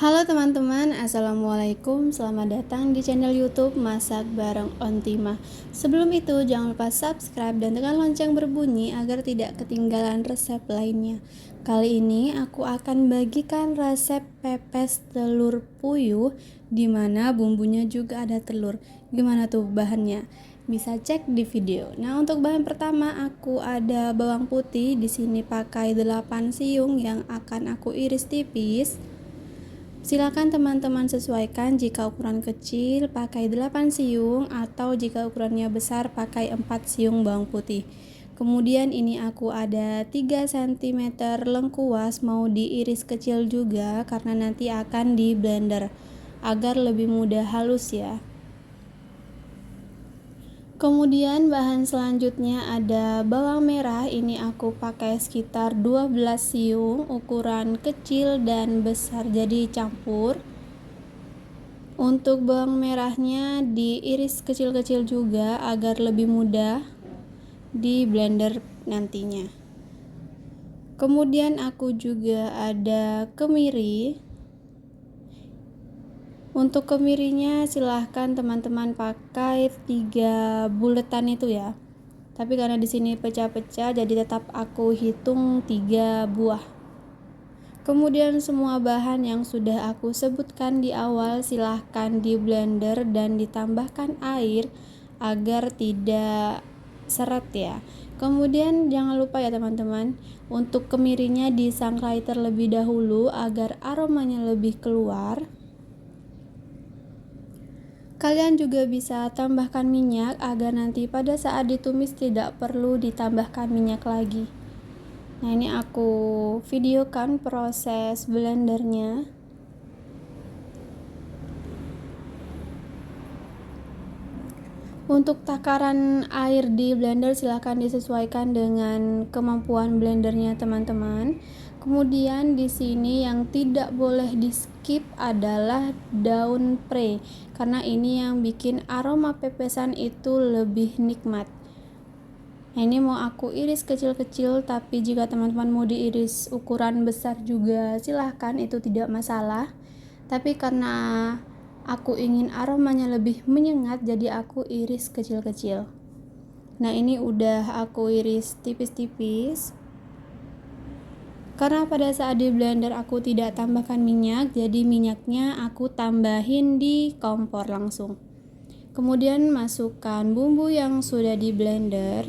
Halo teman-teman, assalamualaikum. Selamat datang di channel YouTube Masak Bareng Ontima. Sebelum itu, jangan lupa subscribe dan tekan lonceng berbunyi agar tidak ketinggalan resep lainnya. Kali ini aku akan bagikan resep pepes telur puyuh, di mana bumbunya juga ada telur. Gimana tuh bahannya? Bisa cek di video. Nah, untuk bahan pertama aku ada bawang putih. Di sini pakai 8 siung yang akan aku iris tipis. Silakan teman-teman sesuaikan, jika ukuran kecil pakai 8 siung atau jika ukurannya besar pakai 4 siung bawang putih. Kemudian ini aku ada 3 cm lengkuas, mau diiris kecil juga karena nanti akan di blender agar lebih mudah halus ya. Kemudian bahan selanjutnya ada bawang merah, ini aku pakai sekitar 12 siung, ukuran kecil dan besar jadi campur. Untuk bawang merahnya diiris kecil-kecil juga agar lebih mudah di blender nantinya. Kemudian aku juga ada kemiri. Untuk kemirinya silahkan teman-teman pakai 3 buletan itu ya. Tapi karena di sini pecah-pecah jadi tetap aku hitung 3 buah. Kemudian semua bahan yang sudah aku sebutkan di awal silahkan di blender dan ditambahkan air agar tidak seret ya. Kemudian jangan lupa ya teman-teman, untuk kemirinya disangrai terlebih dahulu agar aromanya lebih keluar. Kalian juga bisa tambahkan minyak agar nanti pada saat ditumis tidak perlu ditambahkan minyak lagi. Nah, ini aku videokan proses blendernya. Untuk takaran air di blender silahkan disesuaikan dengan kemampuan blendernya teman-teman. Kemudian di sini yang tidak boleh di skip adalah daun pre, karena ini yang bikin aroma pepesan itu lebih nikmat. Nah, ini mau aku iris kecil-kecil, tapi jika teman-teman mau diiris ukuran besar juga silahkan, itu tidak masalah. Tapi karena aku ingin aromanya lebih menyengat, jadi aku iris kecil-kecil. Nah, ini udah aku iris tipis-tipis. Karena pada saat di blender aku tidak tambahkan minyak, jadi minyaknya aku tambahin di kompor langsung. Kemudian masukkan bumbu yang sudah di blender.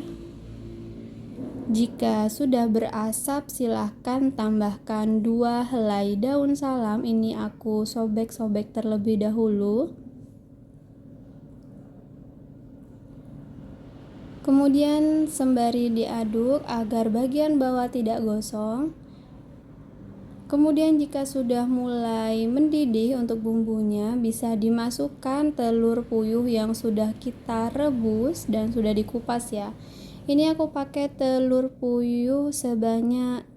Jika sudah berasap, silahkan tambahkan 2 helai daun salam. Ini aku sobek-sobek terlebih dahulu. Kemudian sembari diaduk agar bagian bawah tidak gosong. Kemudian jika sudah mulai mendidih untuk bumbunya, bisa dimasukkan telur puyuh yang sudah kita rebus dan sudah dikupas ya. Ini aku pakai telur puyuh sebanyak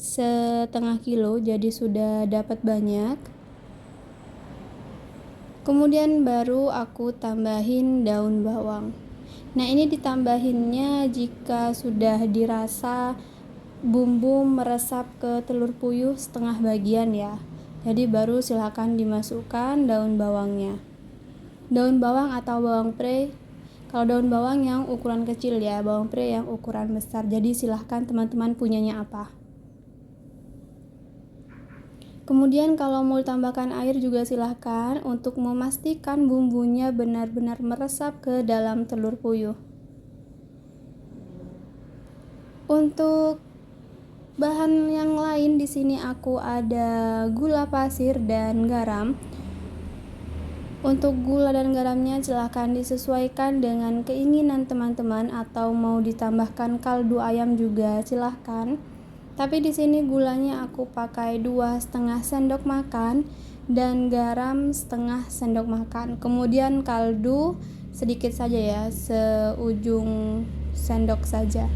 setengah kilo, jadi sudah dapat banyak. Kemudian baru aku tambahin daun bawang. Nah, ini ditambahinnya jika sudah dirasa bumbu meresap ke telur puyuh setengah bagian ya. Jadi baru silakan dimasukkan daun bawangnya. Daun bawang atau bawang pre. Kalau daun bawang yang ukuran kecil ya, bawang pre yang ukuran besar. Jadi silahkan teman-teman punyanya apa. Kemudian kalau mau tambahkan air juga silahkan untuk memastikan bumbunya benar-benar meresap ke dalam telur puyuh. Untuk bahan yang lain di sini aku ada gula pasir dan garam. Untuk gula dan garamnya silahkan disesuaikan dengan keinginan teman-teman, atau mau ditambahkan kaldu ayam juga silahkan. Tapi di sini gulanya aku pakai 2,5 sendok makan dan garam setengah sendok makan. Kemudian kaldu sedikit saja ya, seujung sendok saja.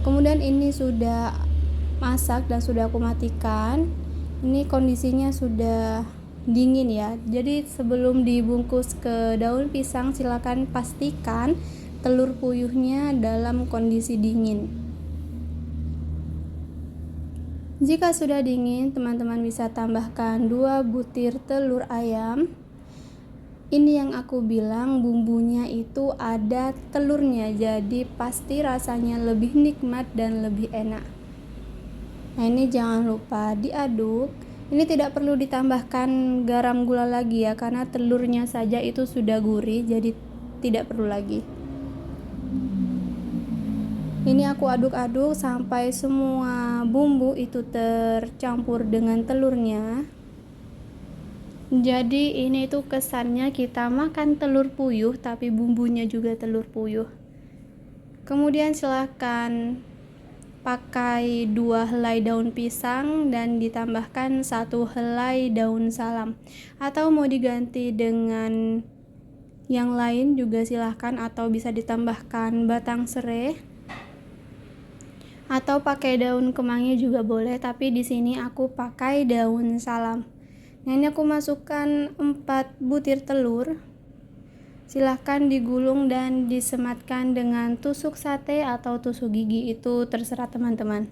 Kemudian ini sudah masak dan sudah aku matikan. Ini kondisinya sudah dingin ya. Jadi sebelum dibungkus ke daun pisang, silakan pastikan telur puyuhnya dalam kondisi dingin. Jika sudah dingin, teman-teman bisa tambahkan 2 butir telur ayam. Ini yang aku bilang, bumbunya itu ada telurnya, jadi pasti rasanya lebih nikmat dan lebih enak. Nah, ini jangan lupa diaduk. Ini tidak perlu ditambahkan garam gula lagi ya, karena telurnya saja itu sudah gurih, jadi tidak perlu lagi. Ini aku aduk-aduk sampai semua bumbu itu tercampur dengan telurnya. Jadi ini tuh kesannya kita makan telur puyuh tapi bumbunya juga telur puyuh. Kemudian silahkan pakai 2 helai daun pisang dan ditambahkan 1 helai daun salam, atau mau diganti dengan yang lain juga silahkan, atau bisa ditambahkan batang serai atau pakai daun kemangi juga boleh, tapi di sini aku pakai daun salam. Nah, ini aku masukkan 4 butir telur. Silahkan digulung dan disematkan dengan tusuk sate atau tusuk gigi, itu terserah teman-teman.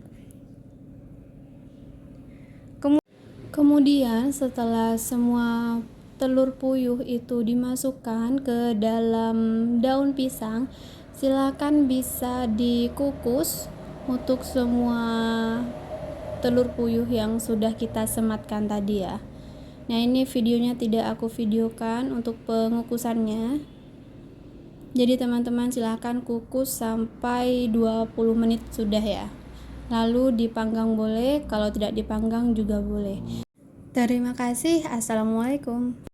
Kemudian setelah semua telur puyuh itu dimasukkan ke dalam daun pisang, silahkan bisa dikukus untuk semua telur puyuh yang sudah kita sematkan tadi ya. Nah, ini videonya tidak aku videokan untuk pengukusannya. Jadi teman-teman silahkan kukus sampai 20 menit sudah ya. Lalu dipanggang boleh, kalau tidak dipanggang juga boleh. Terima kasih. Assalamualaikum.